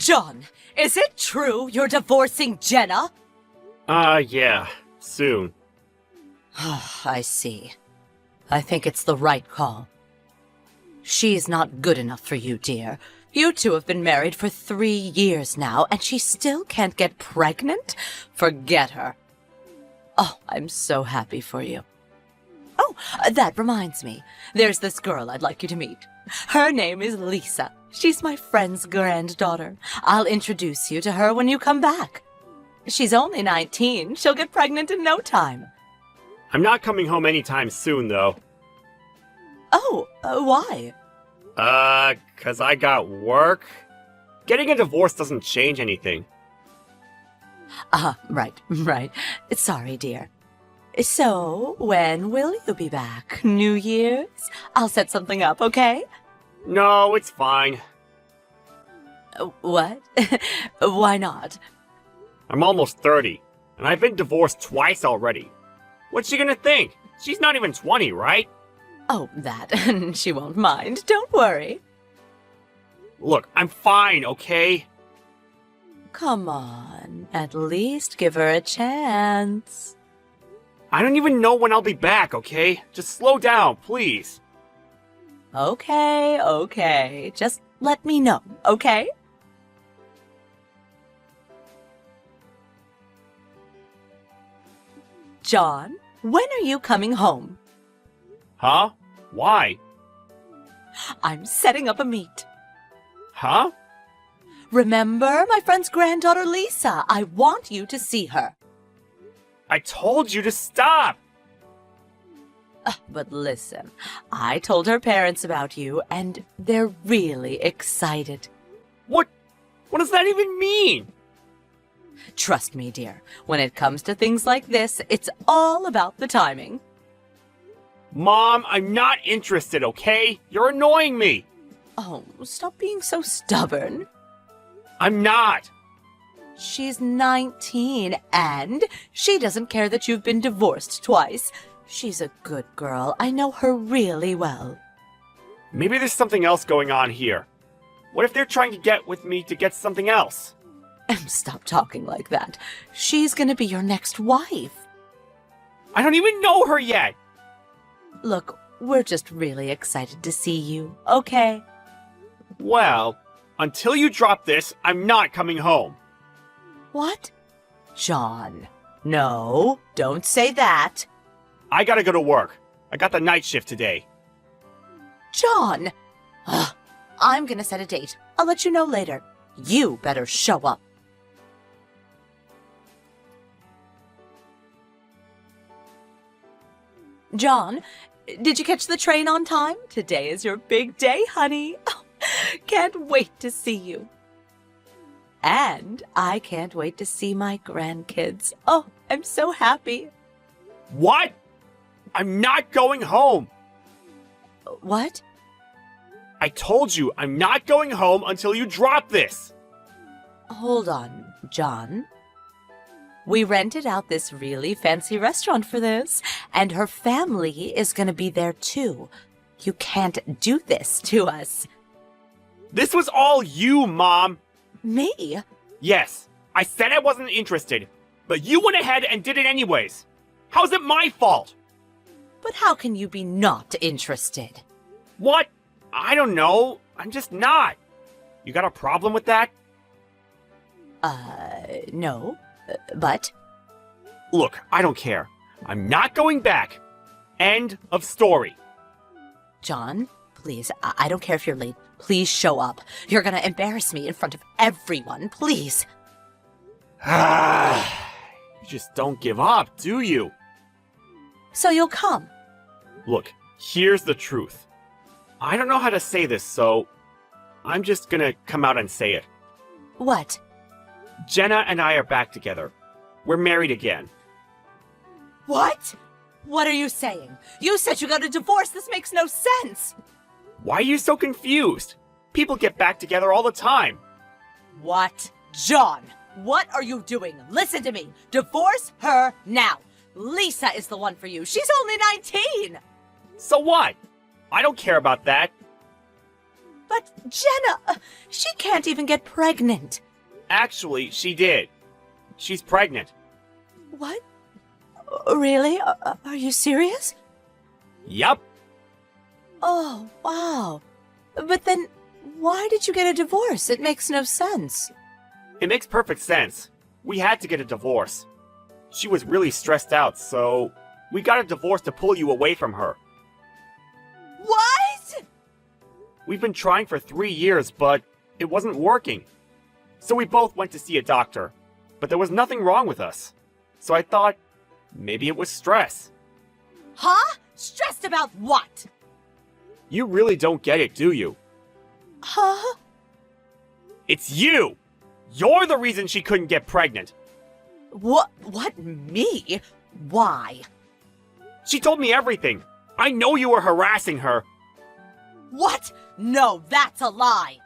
John, is it true you're divorcing Jenna? Yeah, soon. I see. I think it's the right call. She's not good enough for you, dear. You two have been married for 3 years now, and she still can't get pregnant? Forget her. Oh, I'm so happy for you. Oh, that reminds me. There's this girl I'd like you to meet. Her name is Lisa. She's my friend's granddaughter. I'll introduce you to her when you come back. She's only 19. She'll get pregnant in no time. I'm not coming home anytime soon, though. Oh, why? 'Cause I got work? Getting a divorce doesn't change anything. Right. Sorry, dear. So, when will you be back? New Year's? I'll set something up, okay? No, it's fine. What? Why not? I'm almost 30, and I've been divorced twice already. What's she gonna think? She's not even 20, right? Oh, that. She won't mind. Don't worry. Look, I'm fine, okay? Come on. At least give her a chance. I don't even know when I'll be back, okay? Just slow down, please. Okay. Just let me know, okay? John, when are you coming home? Huh? Why? I'm setting up a meet. Huh? Remember my friend's granddaughter, Lisa? I want you to see her. I told you to stop! But listen, I told her parents about you, and they're really excited. What does that even mean? Trust me, dear. When it comes to things like this, it's all about the timing. Mom, I'm not interested, okay? You're annoying me. Oh, stop being so stubborn. I'm not. She's 19, and she doesn't care that you've been divorced twice. She's a good girl. I know her really well. Maybe there's something else going on here. What if they're trying to get with me to get something else? Stop talking like that. She's gonna be your next wife. I don't even know her yet. Look, we're just really excited to see you, okay? Well, until you drop this, I'm not coming home. What? John, no, don't say that. I gotta go to work. I got the night shift today. John! Ugh, I'm gonna set a date. I'll let you know later. You better show up. John, did you catch the train on time? Today is your big day, honey. Oh, can't wait to see you. And I can't wait to see my grandkids. Oh, I'm so happy. What? I'm not going home. What? I told you I'm not going home until you drop this. Hold on, John. We rented out this really fancy restaurant for this, and her family is gonna be there too. You can't do this to us. This was all you, Mom. Me? Yes, I said I wasn't interested, but you went ahead and did it anyways. How's it my fault? But how can you be not interested? What? I don't know. I'm just not. You got a problem with that? No. But? Look, I don't care. I'm not going back. End of story. John, please, I don't care if you're late. Please show up. You're gonna embarrass me in front of everyone, please. You just don't give up, do you? So you'll come. Look, here's the truth. I don't know how to say this, so I'm just gonna come out and say it. What? Jenna and I are back together. We're married again. What? What are you saying? You said you got a divorce. This makes no sense. Why are you so confused? People get back together all the time. What? John, what are you doing? Listen to me. Divorce her now. Lisa is the one for you. She's only 19. So what? I don't care about that. But Jenna, she can't even get pregnant. Actually, she did. She's pregnant. What? Really? Are you serious? Yup. Oh, wow. But then, why did you get a divorce? It makes no sense. It makes perfect sense. We had to get a divorce. She was really stressed out, so we got a divorce to pull you away from her. What? We've been trying for 3 years, but it wasn't working. So we both went to see a doctor, but there was nothing wrong with us. So I thought, maybe it was stress. Huh? Stressed about what? You really don't get it, do you? Huh? It's you! You're the reason she couldn't get pregnant. What, me? Why? She told me everything. I know you were harassing her. What? No, that's a lie.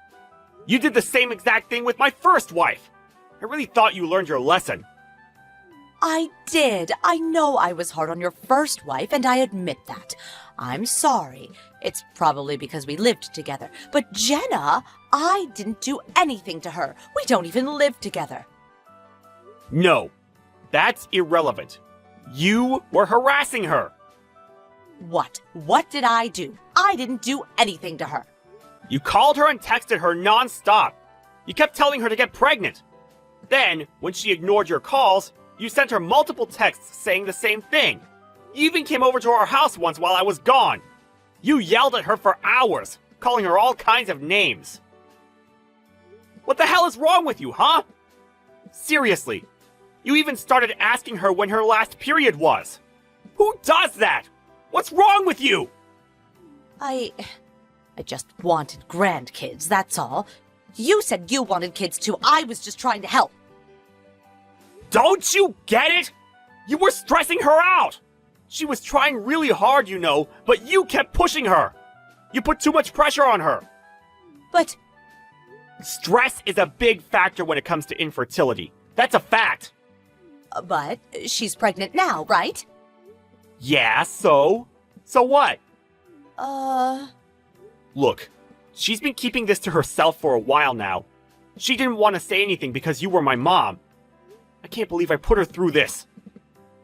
You did the same exact thing with my first wife. I really thought you learned your lesson. I did. I know I was hard on your first wife, and I admit that. I'm sorry. It's probably because we lived together. But Jenna, I didn't do anything to her. We don't even live together. No, that's irrelevant. You were harassing her. What? What did I do? I didn't do anything to her. You called her and texted her nonstop. You kept telling her to get pregnant. Then, when she ignored your calls, you sent her multiple texts saying the same thing. You even came over to our house once while I was gone. You yelled at her for hours, calling her all kinds of names. What the hell is wrong with you, huh? Seriously, you even started asking her when her last period was. Who does that? What's wrong with you? I just wanted grandkids, that's all. You said you wanted kids too. I was just trying to help. Don't you get it? You were stressing her out. She was trying really hard, you know, but you kept pushing her. You put too much pressure on her. But Stress is a big factor when it comes to infertility. That's a fact. But she's pregnant now, right? Yeah, so? So what? Look, she's been keeping this to herself for a while now. She didn't want to say anything because you were my mom. I can't believe I put her through this.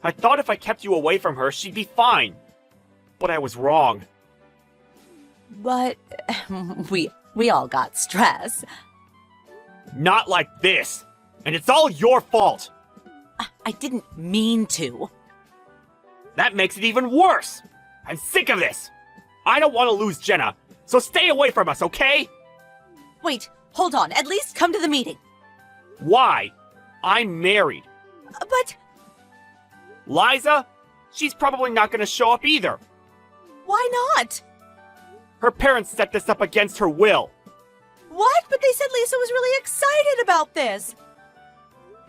I thought if I kept you away from her, she'd be fine. But I was wrong. But we all got stress. Not like this. And it's all your fault. I didn't mean to. That makes it even worse. I'm sick of this. I don't want to lose Jenna, so stay away from us, okay? Wait, hold on. At least come to the meeting. Why? I'm married. But Liza? She's probably not going to show up either. why not? Her parents set this up against her will. What? But they said Lisa was really excited about this.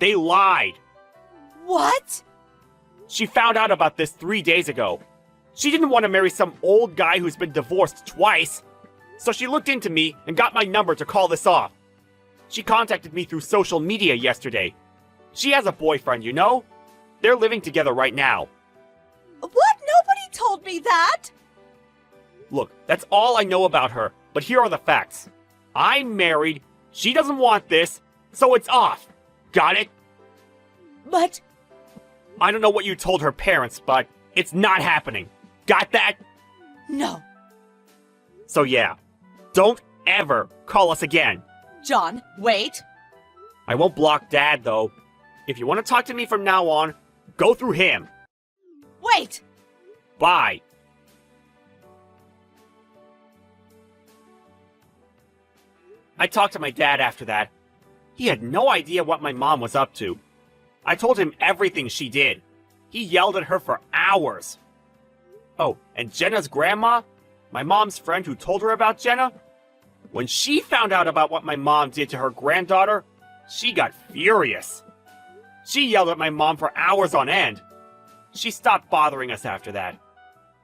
They lied. What? She found out about this 3 days ago. She didn't want to marry some old guy who's been divorced twice. So she looked into me and got my number to call this off. She contacted me through social media yesterday. She has a boyfriend, you know? They're living together right now. What? Nobody told me that. Look, that's all I know about her, but here are the facts. I'm married, she doesn't want this, so it's off. Got it? But I don't know what you told her parents, but it's not happening. Got that? no. So yeah, don't ever call us again. John, wait. I won't block Dad, though. If you want to talk to me from now on, go through him. Wait. Bye. I talked to my dad after that. He had no idea what my mom was up to. I told him everything she did. He yelled at her for hours. Oh, and Jenna's grandma, my mom's friend who told her about Jenna, when she found out about what my mom did to her granddaughter, she got furious. She yelled at my mom for hours on end. She stopped bothering us after that.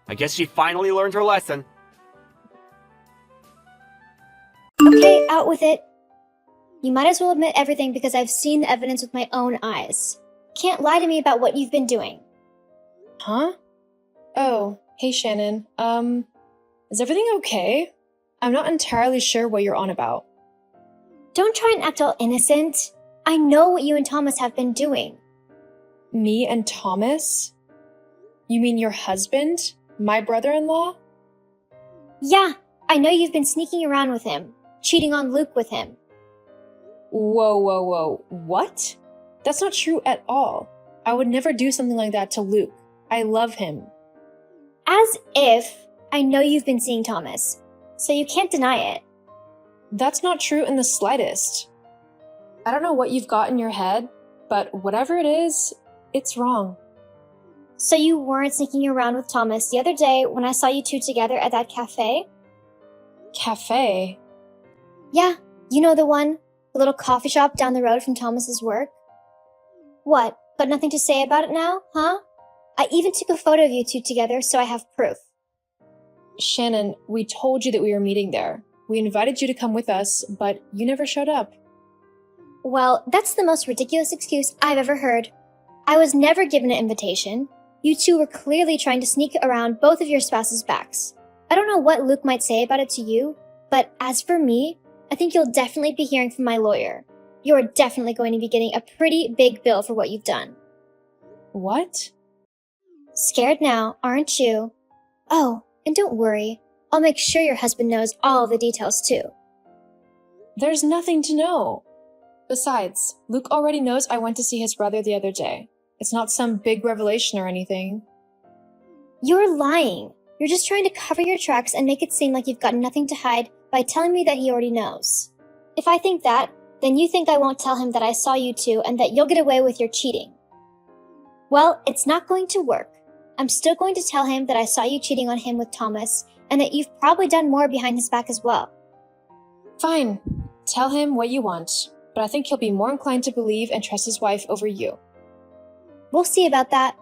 I guess she finally learned her lesson. Okay, out with it. You might as well admit everything because I've seen the evidence with my own eyes. Can't lie to me about what you've been doing. Huh? Oh, hey Shannon. Is everything okay? I'm not entirely sure what you're on about. Don't try and act all innocent. I know what you and Thomas have been doing. Me and Thomas? You mean your husband? My brother-in-law? Yeah, I know you've been sneaking around with him, cheating on Luke with him. Whoa. What? That's not true at all. I would never do something like that to Luke. I love him. As if. I know you've been seeing Thomas, so you can't deny it. That's not true in the slightest. I don't know what you've got in your head, but whatever it is, it's wrong. So you weren't sneaking around with Thomas the other day when I saw you two together at that cafe? Cafe? Yeah, you know the one, the little coffee shop down the road from Thomas's work? What, got nothing to say about it now, huh? I even took a photo of you two together so I have proof. Shannon, we told you that we were meeting there. We invited you to come with us, but you never showed up. Well, that's the most ridiculous excuse I've ever heard. I was never given an invitation. You two were clearly trying to sneak around both of your spouses' backs. I don't know what Luke might say about it to you, but as for me, I think you'll definitely be hearing from my lawyer. You're definitely going to be getting a pretty big bill for what you've done. What? Scared now, aren't you? Oh, and don't worry. I'll make sure your husband knows all the details too. There's nothing to know. Besides, Luke already knows I went to see his brother the other day. It's not some big revelation or anything. You're lying. You're just trying to cover your tracks and make it seem like you've got nothing to hide by telling me that he already knows. If I think that, then you think I won't tell him that I saw you two and that you'll get away with your cheating. Well, it's not going to work. I'm still going to tell him that I saw you cheating on him with Thomas and that you've probably done more behind his back as well. Fine. Tell him what you want, but I think he'll be more inclined to believe and trust his wife over you. We'll see about that.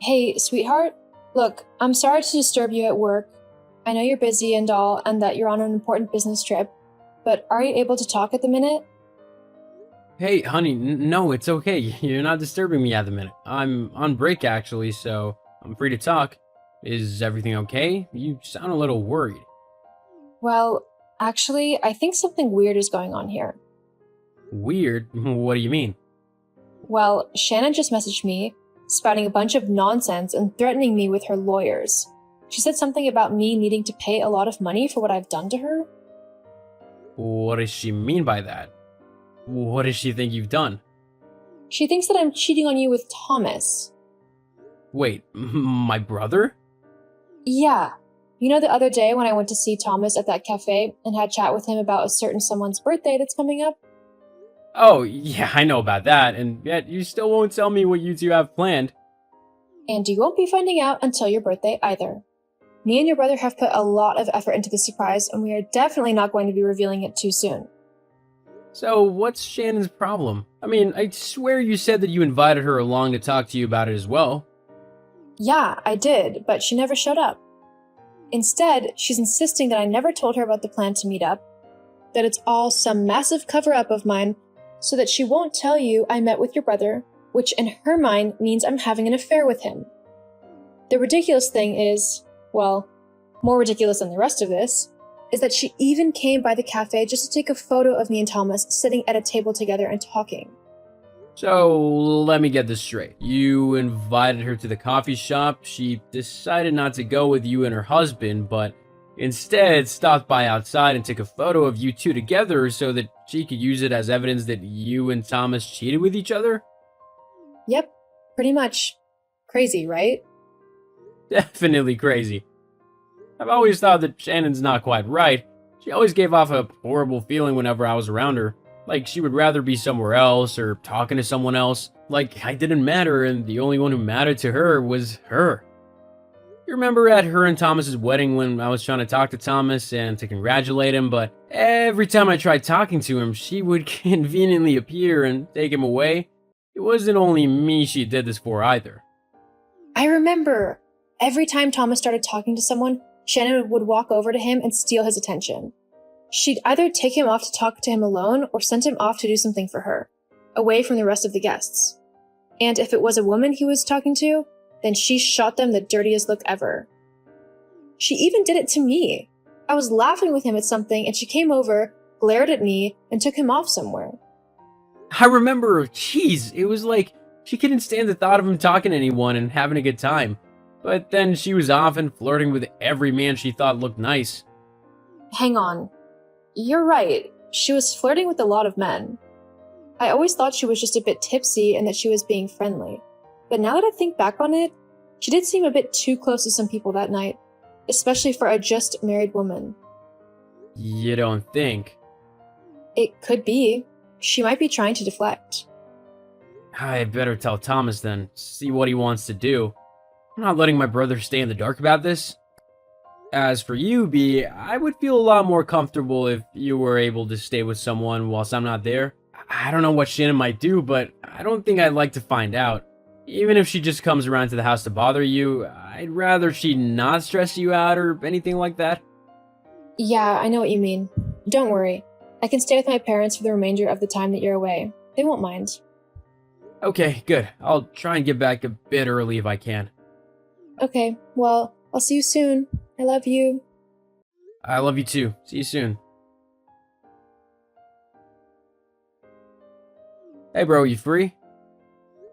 Hey, sweetheart. Look, I'm sorry to disturb you at work. I know you're busy and all, and that you're on an important business trip, but are you able to talk at the minute? Hey, honey, no, it's okay. You're not disturbing me at the minute. I'm on break, actually, so I'm free to talk. Is everything okay? You sound a little worried. Well, actually, I think something weird is going on here. Weird? What do you mean? Well, Shannon just messaged me, spouting a bunch of nonsense and threatening me with her lawyers. She said something about me needing to pay a lot of money for what I've done to her. What does she mean by that? What does she think you've done? She thinks that I'm cheating on you with Thomas. Wait, my brother? Yeah. You know the other day when I went to see Thomas at that cafe and had chat with him about a certain someone's birthday that's coming up? Oh, yeah, I know about that, and yet you still won't tell me what you two have planned. And you won't be finding out until your birthday either. Me and your brother have put a lot of effort into the surprise, and we are definitely not going to be revealing it too soon. So, what's Shannon's problem? I mean, I swear you said that you invited her along to talk to you about it as well. Yeah, I did, but she never showed up. Instead, she's insisting that I never told her about the plan to meet up, that it's all some massive cover-up of mine, so that she won't tell you I met with your brother, which in her mind means I'm having an affair with him. The ridiculous thing is, well, more ridiculous than the rest of this, is that she even came by the cafe just to take a photo of me and Thomas sitting at a table together and talking. So, let me get this straight. You invited her to the coffee shop, she decided not to go with you and her husband, but instead stopped by outside and took a photo of you two together so that she could use it as evidence that you and Thomas cheated with each other? Yep, pretty much. Crazy, right? Definitely crazy. I've always thought that Shannon's not quite right. She always gave off a horrible feeling whenever I was around her. Like she would rather be somewhere else or talking to someone else. Like I didn't matter and the only one who mattered to her was her. You remember at her and Thomas's wedding when I was trying to talk to Thomas and to congratulate him, but every time I tried talking to him, she would conveniently appear and take him away? It wasn't only me she did this for either. I remember. Every time Thomas started talking to someone, Shannon would walk over to him and steal his attention. She'd either take him off to talk to him alone or send him off to do something for her, away from the rest of the guests. And if it was a woman he was talking to, then she shot them the dirtiest look ever. She even did it to me. I was laughing with him at something and she came over, glared at me, and took him off somewhere. I remember, jeez, it was like she couldn't stand the thought of him talking to anyone and having a good time. But then she was off and flirting with every man she thought looked nice. Hang on. You're right. She was flirting with a lot of men. I always thought she was just a bit tipsy and that she was being friendly. But now that I think back on it, she did seem a bit too close to some people that night, especially for a just married woman. You don't think? It could be. She might be trying to deflect. I'd better tell Thomas then, see what he wants to do. I'm not letting my brother stay in the dark about this. As for you, B, I would feel a lot more comfortable if you were able to stay with someone whilst I'm not there. I don't know what Shannon might do, but I don't think I'd like to find out. Even if she just comes around to the house to bother you, I'd rather she not stress you out or anything like that. Yeah, I know what you mean. Don't worry. I can stay with my parents for the remainder of the time that you're away. They won't mind. Okay, good. I'll try and get back a bit early if I can. Okay, well, I'll see you soon. I love you. I love you too. See you soon. Hey bro, you free?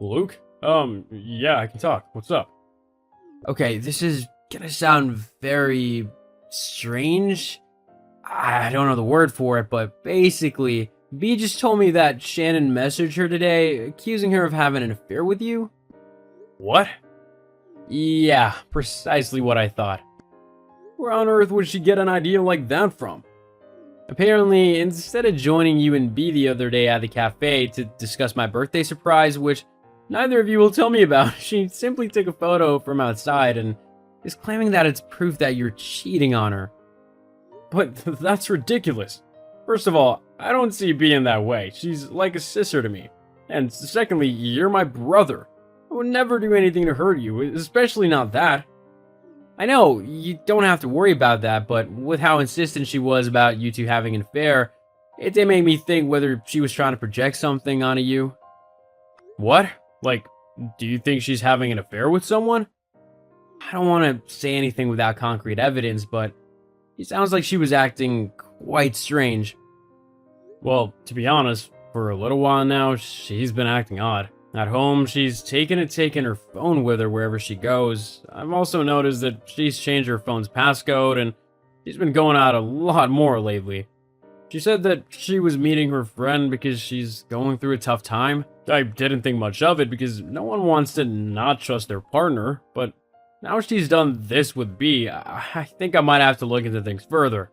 Luke? Yeah, I can talk. What's up? Okay, this is gonna sound very strange. I don't know the word for it, but basically, B just told me that Shannon messaged her today, accusing her of having an affair with you. What? Yeah, precisely what I thought. Where on earth would she get an idea like that from? Apparently, instead of joining you and B the other day at the cafe to discuss my birthday surprise, which neither of you will tell me about, she simply took a photo from outside and is claiming that it's proof that you're cheating on her. But that's ridiculous. First of all, I don't see B in that way. She's like a sister to me. And secondly, you're my brother. I would never do anything to hurt you, especially not that. I know, you don't have to worry about that, but with how insistent she was about you two having an affair, it did make me think whether she was trying to project something onto you. What? Like, do you think she's having an affair with someone? I don't want to say anything without concrete evidence, but it sounds like she was acting quite strange. Well, to be honest, for a little while now, she's been acting odd. At home, she's taken her phone with her wherever she goes. I've also noticed that she's changed her phone's passcode, and she's been going out a lot more lately. She said that she was meeting her friend because she's going through a tough time. I didn't think much of it because no one wants to not trust their partner, but now she's done this with B, I think I might have to look into things further.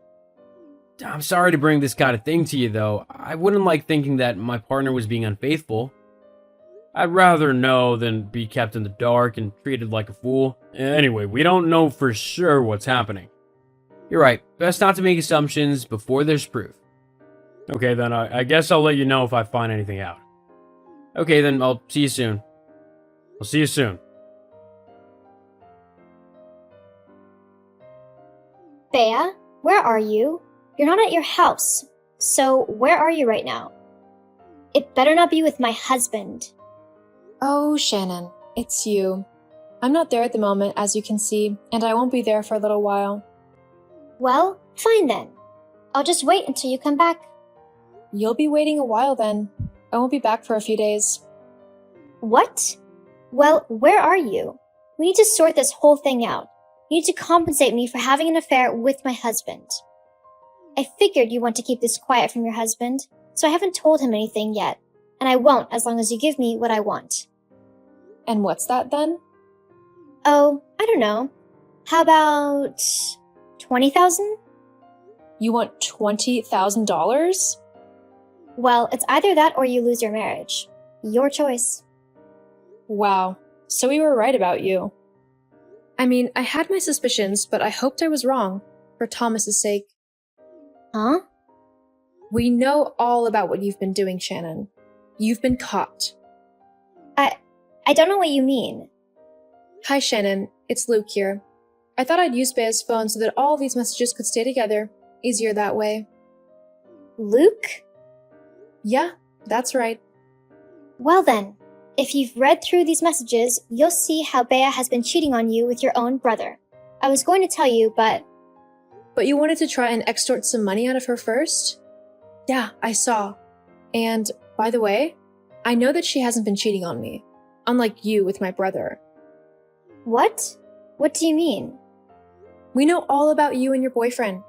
I'm sorry to bring this kind of thing to you, though. I wouldn't like thinking that my partner was being unfaithful. I'd rather know than be kept in the dark and treated like a fool. Anyway, we don't know for sure what's happening. You're right. Best not to make assumptions before there's proof. Okay, then I guess I'll let you know if I find anything out. Okay, then I'll see you soon. I'll see you soon. Bea, where are you? You're not at your house. So, where are you right now? It better not be with my husband. Oh, Shannon, it's you. I'm not there at the moment, as you can see, and I won't be there for a little while. Well, fine then. I'll just wait until you come back. You'll be waiting a while then. I won't be back for a few days. What? Well, where are you? We need to sort this whole thing out. You need to compensate me for having an affair with my husband. I figured you want to keep this quiet from your husband, so I haven't told him anything yet, and I won't as long as you give me what I want. And what's that then? Oh, I don't know. How about 20,000? You want $20,000? Well, it's either that or you lose your marriage. Your choice. Wow, so we were right about you. I mean, I had my suspicions, but I hoped I was wrong, for Thomas's sake. Huh? We know all about what you've been doing, Shannon. You've been caught. I don't know what you mean. Hi, Shannon. It's Luke here. I thought I'd use Bea's phone so that all these messages could stay together. Easier that way. Luke? Yeah, that's right. Well then, if you've read through these messages, you'll see how Bea has been cheating on you with your own brother. I was going to tell you, but But you wanted to try and extort some money out of her first? Yeah, I saw. And, by the way, I know that she hasn't been cheating on me. Unlike you with my brother. what? What do you mean? We know all about you and your boyfriend.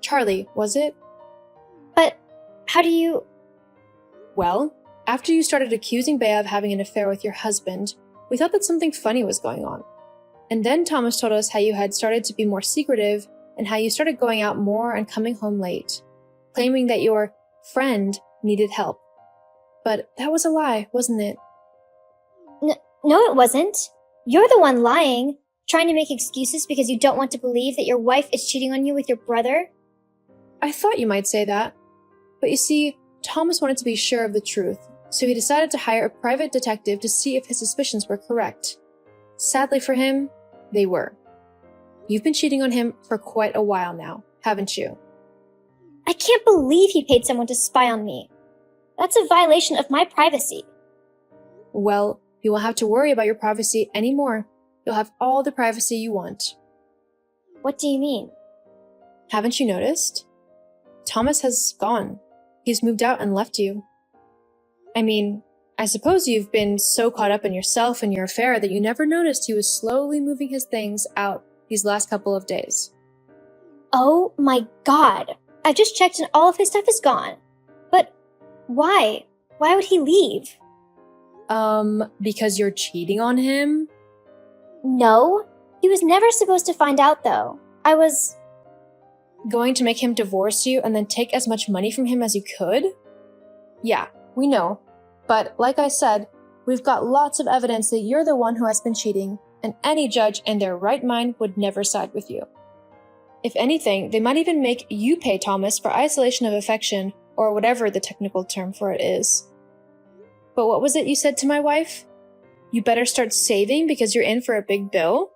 Charlie, was it? But how do you... Well, after you started accusing Bea of having an affair with your husband, we thought that something funny was going on. And then Thomas told us how you had started to be more secretive and how you started going out more and coming home late, claiming that your friend needed help. But that was a lie, wasn't it? No, it wasn't. You're the one lying, trying to make excuses because you don't want to believe that your wife is cheating on you with your brother. I thought you might say that. But you see, Thomas wanted to be sure of the truth, so he decided to hire a private detective to see if his suspicions were correct. Sadly for him, they were. You've been cheating on him for quite a while now, haven't you? I can't believe he paid someone to spy on me. That's a violation of my privacy. Well, you won't have to worry about your privacy anymore. You'll have all the privacy you want. What do you mean? Haven't you noticed? Thomas has gone. He's moved out and left you. I mean, I suppose you've been so caught up in yourself and your affair that you never noticed he was slowly moving his things out these last couple of days. Oh my god. I've just checked and all of his stuff is gone. But why? Why would he leave? Because you're cheating on him? No. He was never supposed to find out though. I was... Going to make him divorce you and then take as much money from him as you could? Yeah, we know. But like I said, we've got lots of evidence that you're the one who has been cheating, and any judge in their right mind would never side with you. If anything, they might even make you pay Thomas for isolation of affection, or whatever the technical term for it is. But what was it you said to my wife? You better start saving because you're in for a big bill?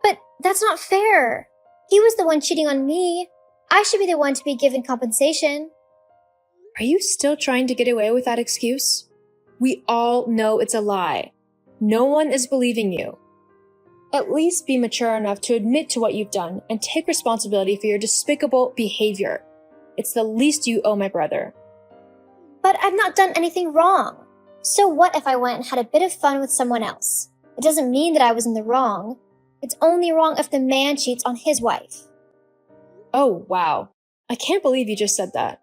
But that's not fair. He was the one cheating on me. I should be the one to be given compensation. Are you still trying to get away with that excuse? We all know it's a lie. No one is believing you. At least be mature enough to admit to what you've done and take responsibility for your despicable behavior. It's the least you owe my brother. But I've not done anything wrong. So what if I went and had a bit of fun with someone else? It doesn't mean that I was in the wrong. It's only wrong if the man cheats on his wife. Oh, wow. I can't believe you just said that.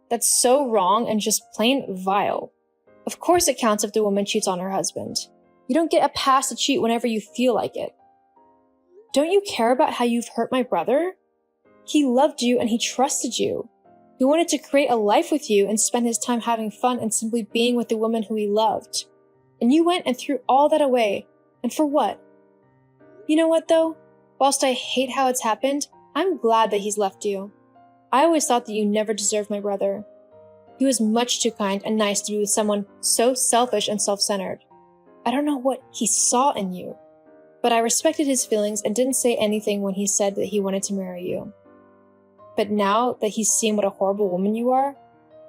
That's so wrong and just plain vile. Of course it counts if the woman cheats on her husband. You don't get a pass to cheat whenever you feel like it. Don't you care about how you've hurt my brother? He loved you and he trusted you. He wanted to create a life with you and spend his time having fun and simply being with the woman who he loved. And you went and threw all that away. And for what? You know what though? Whilst I hate how it's happened, I'm glad that he's left you. I always thought that you never deserved my brother. He was much too kind and nice to be with someone so selfish and self-centered. I don't know what he saw in you, but I respected his feelings and didn't say anything when he said that he wanted to marry you. But now that he's seen what a horrible woman you are,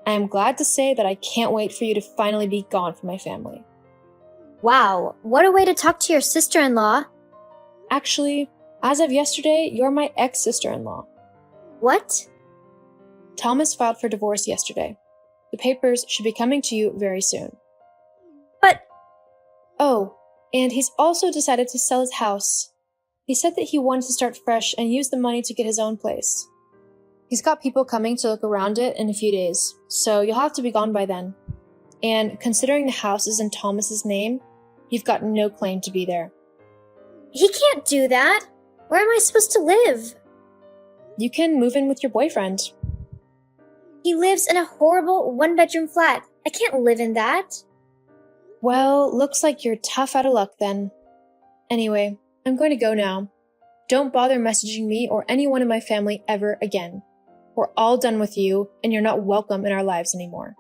I am glad to say that I can't wait for you to finally be gone from my family. Wow, what a way to talk to your sister-in-law. Actually, as of yesterday, you're my ex-sister-in-law. What? Thomas filed for divorce yesterday. The papers should be coming to you very soon. But... Oh, and he's also decided to sell his house. He said that he wanted to start fresh and use the money to get his own place. He's got people coming to look around it in a few days, so you'll have to be gone by then. And considering the house is in Thomas's name, you've got no claim to be there. He can't do that. Where am I supposed to live? You can move in with your boyfriend. He lives in a horrible one-bedroom flat. I can't live in that. Well, looks like you're tough out of luck then. Anyway, I'm going to go now. Don't bother messaging me or anyone in my family ever again. We're all done with you, and you're not welcome in our lives anymore.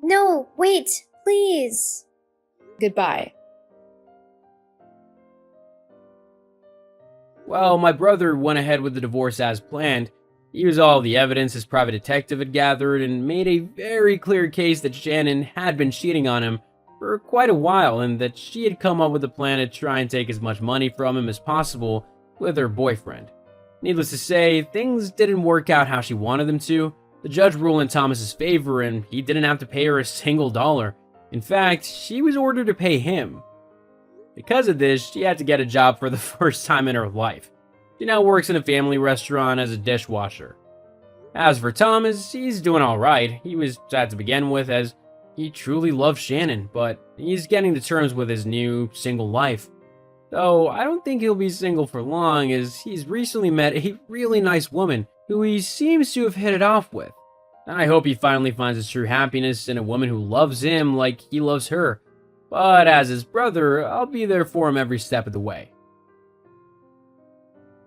No, wait, please. Goodbye. Well, my brother went ahead with the divorce as planned. He used all the evidence his private detective had gathered and made a very clear case that Shannon had been cheating on him for quite a while and that she had come up with a plan to try and take as much money from him as possible with her boyfriend. Needless to say, things didn't work out how she wanted them to. The judge ruled in Thomas's favor and he didn't have to pay her a single dollar. In fact, she was ordered to pay him. Because of this, she had to get a job for the first time in her life. She now works in a family restaurant as a dishwasher. As for Thomas, he's doing alright. He was sad to begin with as he truly loves Shannon, but he's getting to terms with his new single life. Though I don't think he'll be single for long as he's recently met a really nice woman who he seems to have hit it off with. I hope he finally finds his true happiness in a woman who loves him like he loves her. But as his brother, I'll be there for him every step of the way.